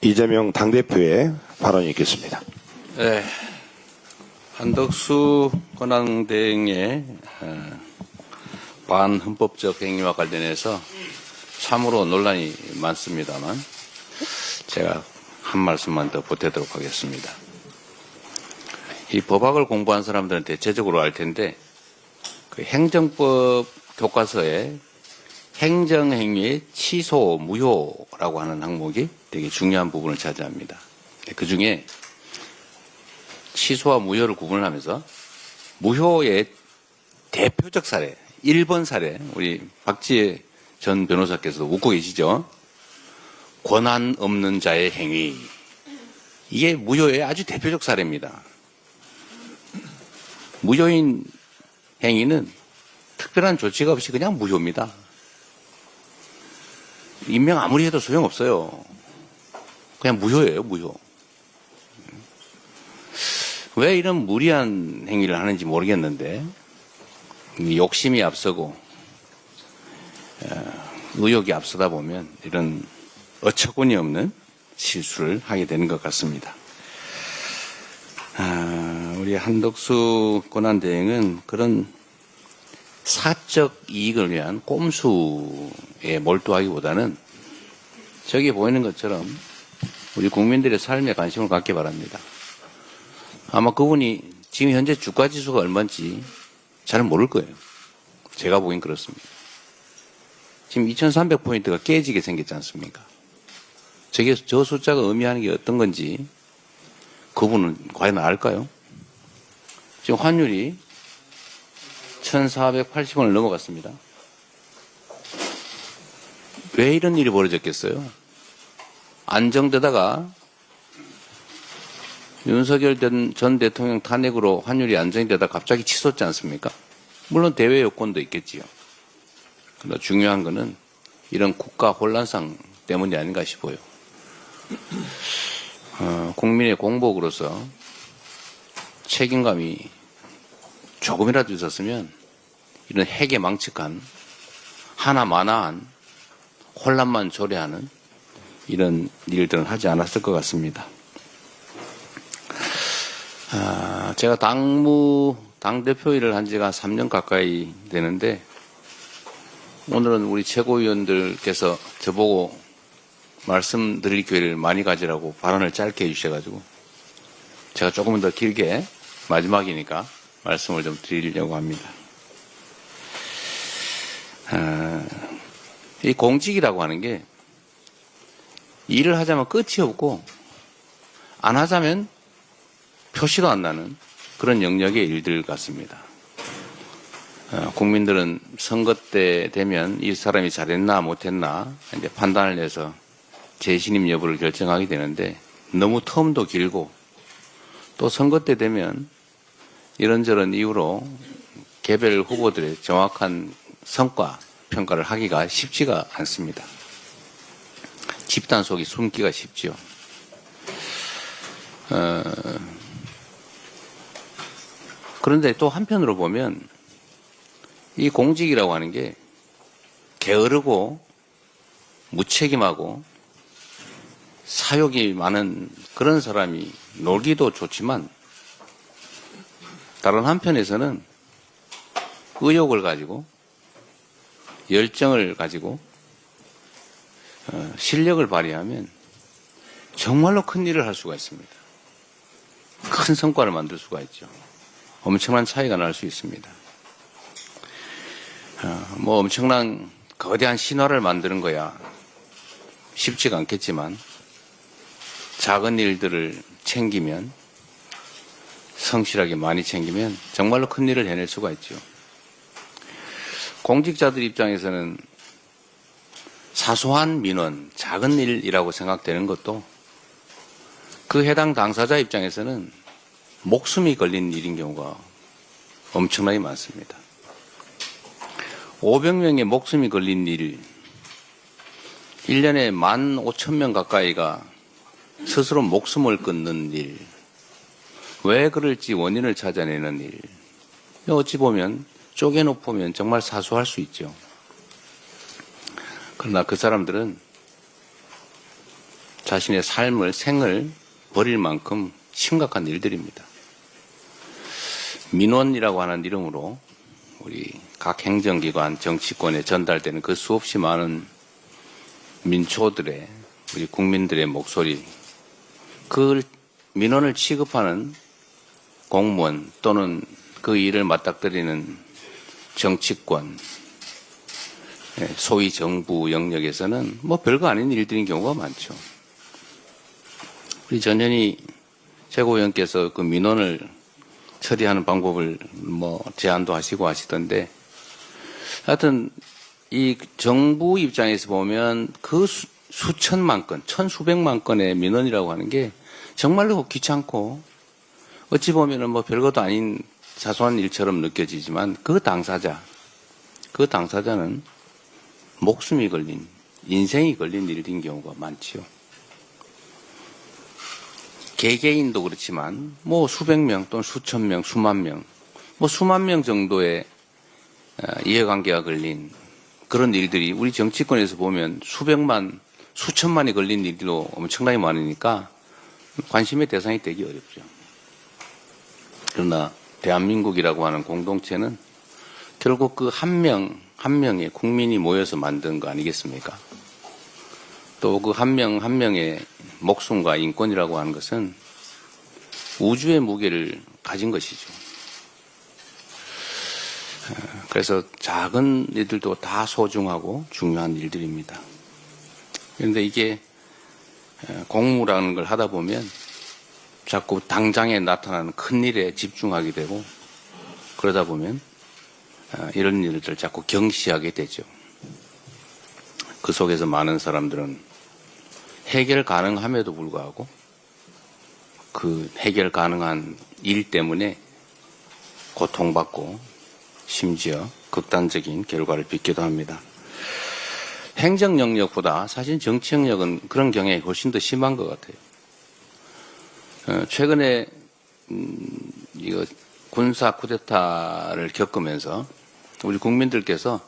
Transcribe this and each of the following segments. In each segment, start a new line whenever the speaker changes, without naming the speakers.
이재명 당대표의 발언이 있겠습니다.
네, 한덕수 권한대행의 반헌법적 행위와 관련해서 참으로 논란이 많습니다만 제가 한 말씀만 더 보태도록 하겠습니다. 이 법학을 공부한 사람들은 대체적으로 알 텐데 그 행정법 교과서에 행정행위의 취소, 무효라고 하는 항목이 되게 중요한 부분을 차지합니다. 그 중에 취소와 무효를 구분을 하면서 무효의 대표적 사례, 1번 사례, 우리 박지혜 전 변호사께서도 웃고 계시죠? 권한 없는 자의 행위. 이게 무효의 아주 대표적 사례입니다. 무효인 행위는 특별한 조치가 없이 그냥 무효입니다. 임명 아무리 해도 소용없어요. 그냥 무효예요, 무효. 왜 이런 무리한 행위를 하는지 모르겠는데 욕심이 앞서고 의욕이 앞서다 보면 이런 어처구니 없는 실수를 하게 되는 것 같습니다. 우리 한덕수 권한대행은 그런 사적 이익을 위한 꼼수에 몰두하기보다는 저기 보이는 것처럼 우리 국민들의 삶에 관심을 갖기 바랍니다. 아마 그분이 지금 현재 주가지수가 얼마인지 잘 모를 거예요. 제가 보기엔 그렇습니다. 지금 2300포인트가 깨지게 생겼지 않습니까? 저 숫자가 의미하는 게 어떤 건지 그분은 과연 알까요? 지금 환율이 1480원을 넘어갔습니다. 왜 이런 일이 벌어졌겠어요? 안정되다가 윤석열 전 대통령 탄핵으로 환율이 안정이 되다 갑자기 치솟지 않습니까? 물론 대외 요건도 있겠지요. 그러나 중요한 거는 이런 국가 혼란상 때문이 아닌가 싶어요. 국민의 공복으로서 책임감이 조금이라도 있었으면 이런 핵에 망측한 하나마나한 혼란만 초래하는 이런 일들은 하지 않았을 것 같습니다. 제가 당대표 일을 한 지가 3년 가까이 되는데 오늘은 우리 최고위원들께서 저보고 말씀드릴 기회를 많이 가지라고 발언을 짧게 해주셔가지고 제가 조금은 더 길게 마지막이니까 말씀을 좀 드리려고 합니다. 이 공직이라고 하는 게 일을 하자면 끝이 없고 안 하자면 표시도 안 나는 그런 영역의 일들 같습니다. 국민들은 선거 때 되면 이 사람이 잘했나 못했나 이제 판단을 해서 재신임 여부를 결정하게 되는데 너무 텀도 길고 또 선거 때 되면 이런저런 이유로 개별 후보들의 정확한 성과 평가를 하기가 쉽지가 않습니다. 집단 속이 숨기가 쉽지요. 그런데 또 한편으로 보면 이 공직이라고 하는 게 게으르고 무책임하고 사욕이 많은 그런 사람이 놀기도 좋지만 다른 한편에서는 의욕을 가지고 열정을 가지고 실력을 발휘하면 정말로 큰 일을 할 수가 있습니다. 큰 성과를 만들 수가 있죠. 엄청난 차이가 날 수 있습니다. 뭐 엄청난 거대한 신화를 만드는 거야 쉽지가 않겠지만 작은 일들을 챙기면 성실하게 많이 챙기면 정말로 큰 일을 해낼 수가 있죠. 공직자들 입장에서는 사소한 민원, 작은 일이라고 생각되는 것도 그 해당 당사자 입장에서는 목숨이 걸린 일인 경우가 엄청나게 많습니다. 500명의 목숨이 걸린 일, 1년에 15,000명 가까이가 스스로 목숨을 끊는 일, 왜 그럴지 원인을 찾아내는 일, 어찌 보면 쪼개놓으면 정말 사소할 수 있죠. 그러나 그 사람들은 자신의 삶을, 생을 버릴 만큼 심각한 일들입니다. 민원이라고 하는 이름으로 우리 각 행정기관, 정치권에 전달되는 그 수없이 많은 민초들의, 우리 국민들의 목소리, 그 민원을 취급하는 공무원 또는 그 일을 맞닥뜨리는 정치권, 소위 정부 영역에서는 뭐 별거 아닌 일들인 경우가 많죠. 우리 전현희 최고위원께서 그 민원을 처리하는 방법을 뭐 제안도 하시고 하시던데, 하여튼 이 정부 입장에서 보면 그 수천만 건, 천수백만 건의 민원이라고 하는 게 정말로 귀찮고 어찌 보면은 뭐 별것도 아닌 사소한 일처럼 느껴지지만 그 당사자는 목숨이 걸린, 인생이 걸린 일인 경우가 많지요. 개개인도 그렇지만 뭐 수백 명 또는 수천 명, 수만 명, 뭐 수만 명 정도의 이해관계가 걸린 그런 일들이 우리 정치권에서 보면 수백만, 수천만이 걸린 일도 엄청나게 많으니까 관심의 대상이 되기 어렵죠. 그러나 대한민국이라고 하는 공동체는 결국 그 한 명의 국민이 모여서 만든 거 아니겠습니까? 또 그 한 명의 목숨과 인권이라고 하는 것은 우주의 무게를 가진 것이죠. 그래서 작은 일들도 다 소중하고 중요한 일들입니다. 그런데 이게 공무라는 걸 하다 보면 자꾸 당장에 나타나는 큰 일에 집중하게 되고, 그러다 보면 이런 일들 자꾸 경시하게 되죠. 그 속에서 많은 사람들은 해결 가능함에도 불구하고 그 해결 가능한 일 때문에 고통받고 심지어 극단적인 결과를 빚기도 합니다. 행정 영역보다 사실 정치 영역은 그런 경향이 훨씬 더 심한 것 같아요. 최근에 이거 군사 쿠데타를 겪으면서 우리 국민들께서,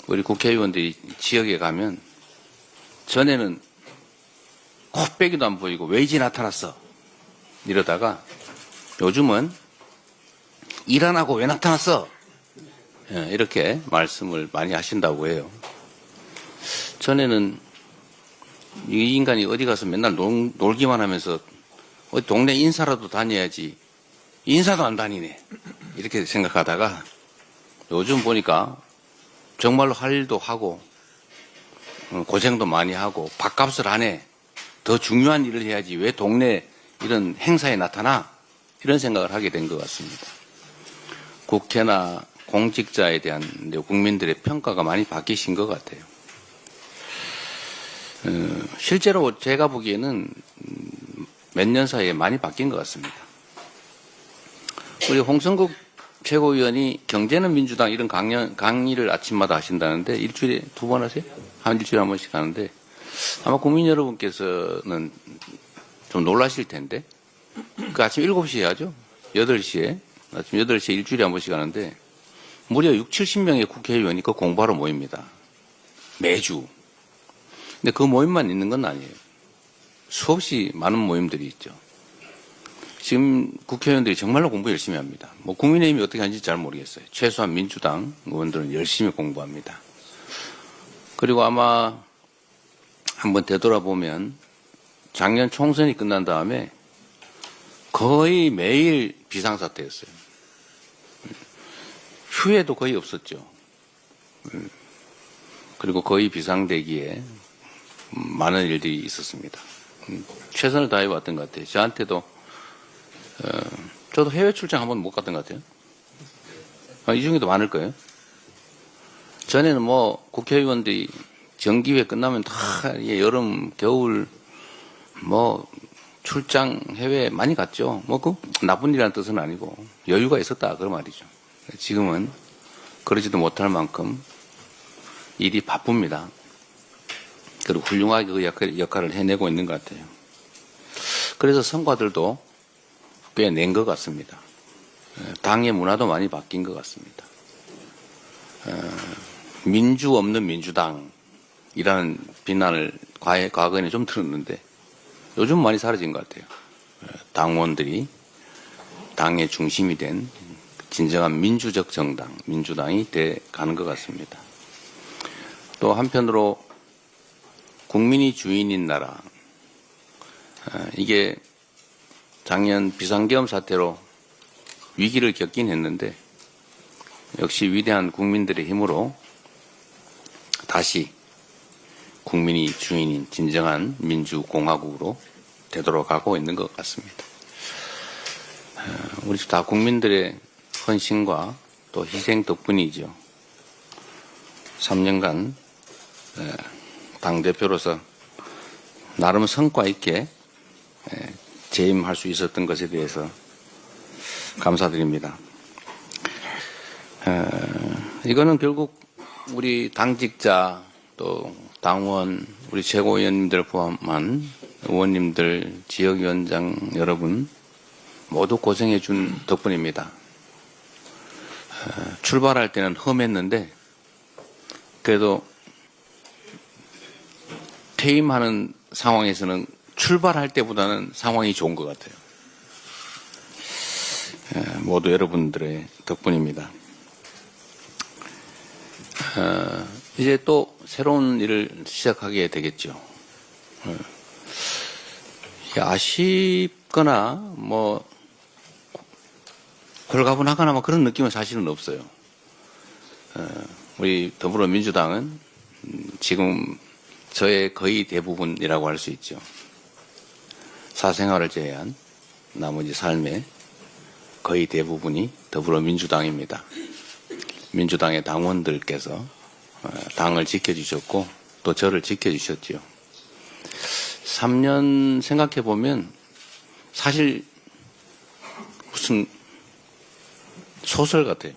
우리 국회의원들이 지역에 가면 전에는 코빼기도 안 보이고 왜 이제 나타났어 이러다가 요즘은 일 안 하고 왜 나타났어 이렇게 말씀을 많이 하신다고 해요. 전에는 이 인간이 어디 가서 맨날 놀기만 하면서 어디 동네 인사라도 다녀야지 인사도 안 다니네 이렇게 생각하다가 요즘 보니까 정말로 할 일도 하고 고생도 많이 하고 밥값을 안 해. 더 중요한 일을 해야지 왜 동네 이런 행사에 나타나? 이런 생각을 하게 된 것 같습니다. 국회나 공직자에 대한 국민들의 평가가 많이 바뀌신 것 같아요. 실제로 제가 보기에는 몇 년 사이에 많이 바뀐 것 같습니다. 우리 홍성국 최고위원이 경제는 민주당 이런 강의를 아침마다 하신다는데 일주일에 2번 하세요? 일주일에 한 번씩 하는데 아마 국민 여러분께서는 좀 놀라실 텐데 그 아침 7시에 하죠? 8시에 아침 8시에 일주일에 한 번씩 하는데 무려 60-70명의 국회의원이 그 공부하러 모입니다. 매주. 근데 그 모임만 있는 건 아니에요. 수없이 많은 모임들이 있죠. 지금 국회의원들이 정말로 공부 열심히 합니다. 뭐 국민의힘이 어떻게 하는지 잘 모르겠어요. 최소한 민주당 의원들은 열심히 공부합니다. 그리고 아마 한번 되돌아보면 작년 총선이 끝난 다음에 거의 매일 비상사태였어요. 휴회도 거의 없었죠. 그리고 거의 비상대기에 많은 일들이 있었습니다. 최선을 다해 왔던 것 같아요. 저한테도 저도 해외 출장 한번 못 갔던 것 같아요. 이 중에도 많을 거예요. 전에는 뭐 국회의원들이 정기회 끝나면 다 여름, 겨울 뭐 출장 해외 많이 갔죠. 뭐 그 나쁜 일이라는 뜻은 아니고 여유가 있었다 그 말이죠. 지금은 그러지도 못할 만큼 일이 바쁩니다. 그리고 훌륭하게 그 역할을 해내고 있는 것 같아요. 그래서 성과들도 꽤 낸 것 같습니다. 당의 문화도 많이 바뀐 것 같습니다. 민주 없는 민주당이라는 비난을 과거에는 좀 들었는데 요즘 많이 사라진 것 같아요. 당원들이 당의 중심이 된 진정한 민주적 정당, 민주당이 돼 가는 것 같습니다. 또 한편으로 국민이 주인인 나라, 이게 작년 비상계엄 사태로 위기를 겪긴 했는데 역시 위대한 국민들의 힘으로 다시 국민이 주인인 진정한 민주공화국으로 되돌아가고 있는 것 같습니다. 우리 다 국민들의 헌신과 또 희생 덕분이죠. 3년간 당대표로서 나름 성과 있게 재임할 수 있었던 것에 대해서 감사드립니다. 이거는 결국 우리 당직자 또 당원, 우리 최고위원님들 포함한 의원님들, 지역위원장 여러분 모두 고생해 준 덕분입니다. 출발할 때는 험했는데 그래도 퇴임하는 상황에서는 출발할 때보다는 상황이 좋은 것 같아요. 모두 여러분들의 덕분입니다. 이제 또 새로운 일을 시작하게 되겠죠. 아쉽거나 뭐 홀가분하거나 뭐 그런 느낌은 사실은 없어요. 우리 더불어민주당은 지금 저의 거의 대부분이라고 할 수 있죠. 사생활을 제외한 나머지 삶의 거의 대부분이 더불어민주당입니다. 민주당의 당원들께서 당을 지켜주셨고 또 저를 지켜주셨지요. 3년 생각해 보면 사실 무슨 소설 같아요.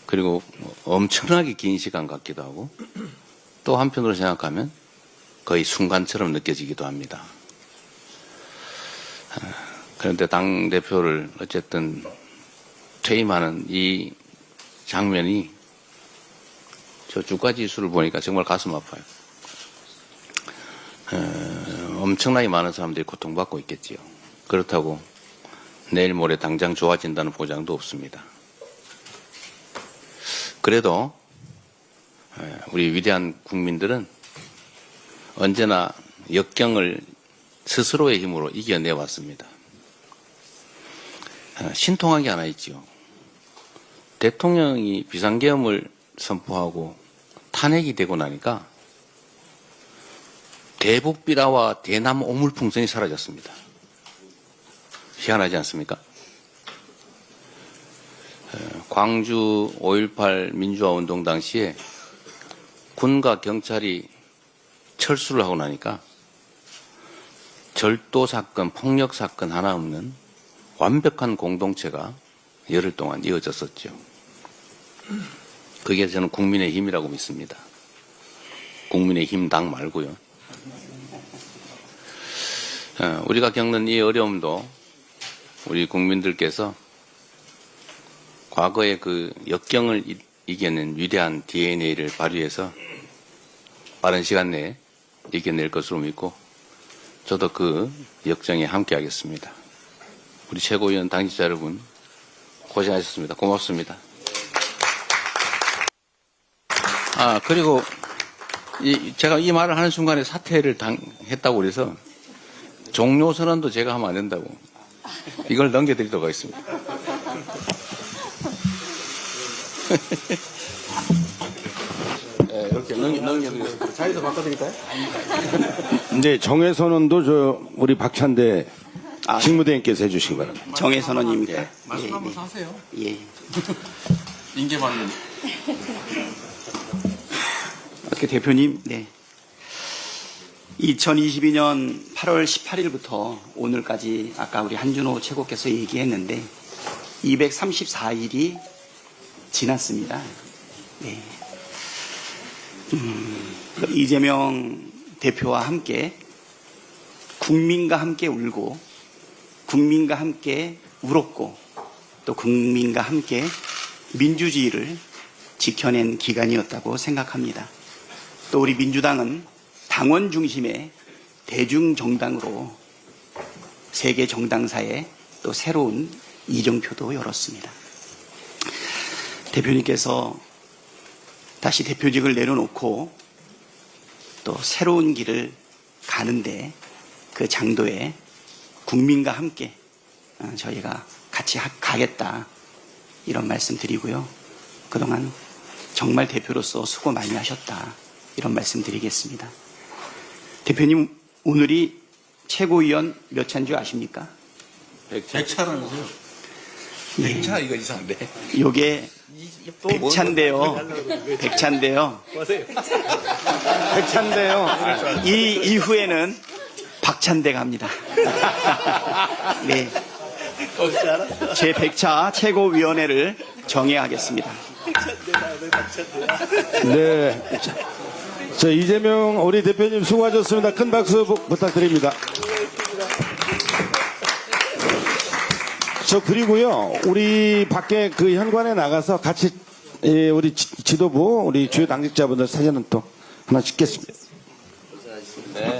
그리고 엄청나게 긴 시간 같기도 하고 또 한편으로 생각하면 거의 순간처럼 느껴지기도 합니다. 그런데 당대표를 어쨌든 퇴임하는 이 장면이 저 주가 지수를 보니까 정말 가슴 아파요. 엄청나게 많은 사람들이 고통받고 있겠지요. 그렇다고 내일 모레 당장 좋아진다는 보장도 없습니다. 그래도 우리 위대한 국민들은 언제나 역경을 스스로의 힘으로 이겨내왔습니다. 신통한 게 하나 있죠. 대통령이 비상계엄을 선포하고 탄핵이 되고 나니까 대북비라와 대남 오물풍선이 사라졌습니다. 희한하지 않습니까? 광주 5.18 민주화운동 당시에 군과 경찰이 철수를 하고 나니까 절도사건, 폭력사건 하나 없는 완벽한 공동체가 열흘 동안 이어졌었죠. 그게 저는 국민의 힘이라고 믿습니다. 국민의 힘당 말고요. 우리가 겪는 이 어려움도 우리 국민들께서 과거의 그 역경을 이겨낸 위대한 DNA를 발휘해서 빠른 시간 내에 이겨낼 것으로 믿고 저도 그 역정에 함께하겠습니다. 우리 최고위원 당직자 여러분 고생하셨습니다. 고맙습니다. 그리고 제가 이 말을 하는 순간에 사퇴를 했다고 그래서 종료 선언도 제가 하면 안 된다고 이걸 넘겨드리도록 하겠습니다. 이렇게 넘겨드리겠습니다. 자리도 바꿔드릴까요?
이제 정회선언도 우리 박찬대 직무대행께서 해주시기 바랍니다.
정혜선언입니다.
말씀 한번 하세요.
예.
인계받는.
어떻게 대표님, 네. 2022년 8월 18일부터 오늘까지 아까 우리 한준호 최고께서 얘기했는데 234일이 지났습니다. 네. 이재명 대표와 함께 국민과 함께 울고 국민과 함께 울었고 또 국민과 함께 민주주의를 지켜낸 기간이었다고 생각합니다. 또 우리 민주당은 당원 중심의 대중정당으로 세계 정당사에 또 새로운 이정표도 열었습니다. 대표님께서 다시 대표직을 내려놓고 또 새로운 길을 가는데 그 장도에 국민과 함께 저희가 같이 가겠다 이런 말씀 드리고요. 그동안 정말 대표로서 수고 많이 하셨다 이런 말씀 드리겠습니다. 대표님 오늘이 최고위원 몇 차인 줄 아십니까?
100차라면서요?
예.
100차 이거 이상한데.
요게 100차인데요. 100차인데요.
백찬데요.
이 이후에는 박찬대 갑니다. 네. 제 100차 최고위원회를 정해하겠습니다.
네. 자, 이재명 우리 대표님 수고하셨습니다. 큰 박수 부탁드립니다. 저 그리고요, 우리 밖에 그 현관에 나가서 같이 우리 지도부, 우리 주요 당직자분들 사진은 또 하나 찍겠습니다.
네.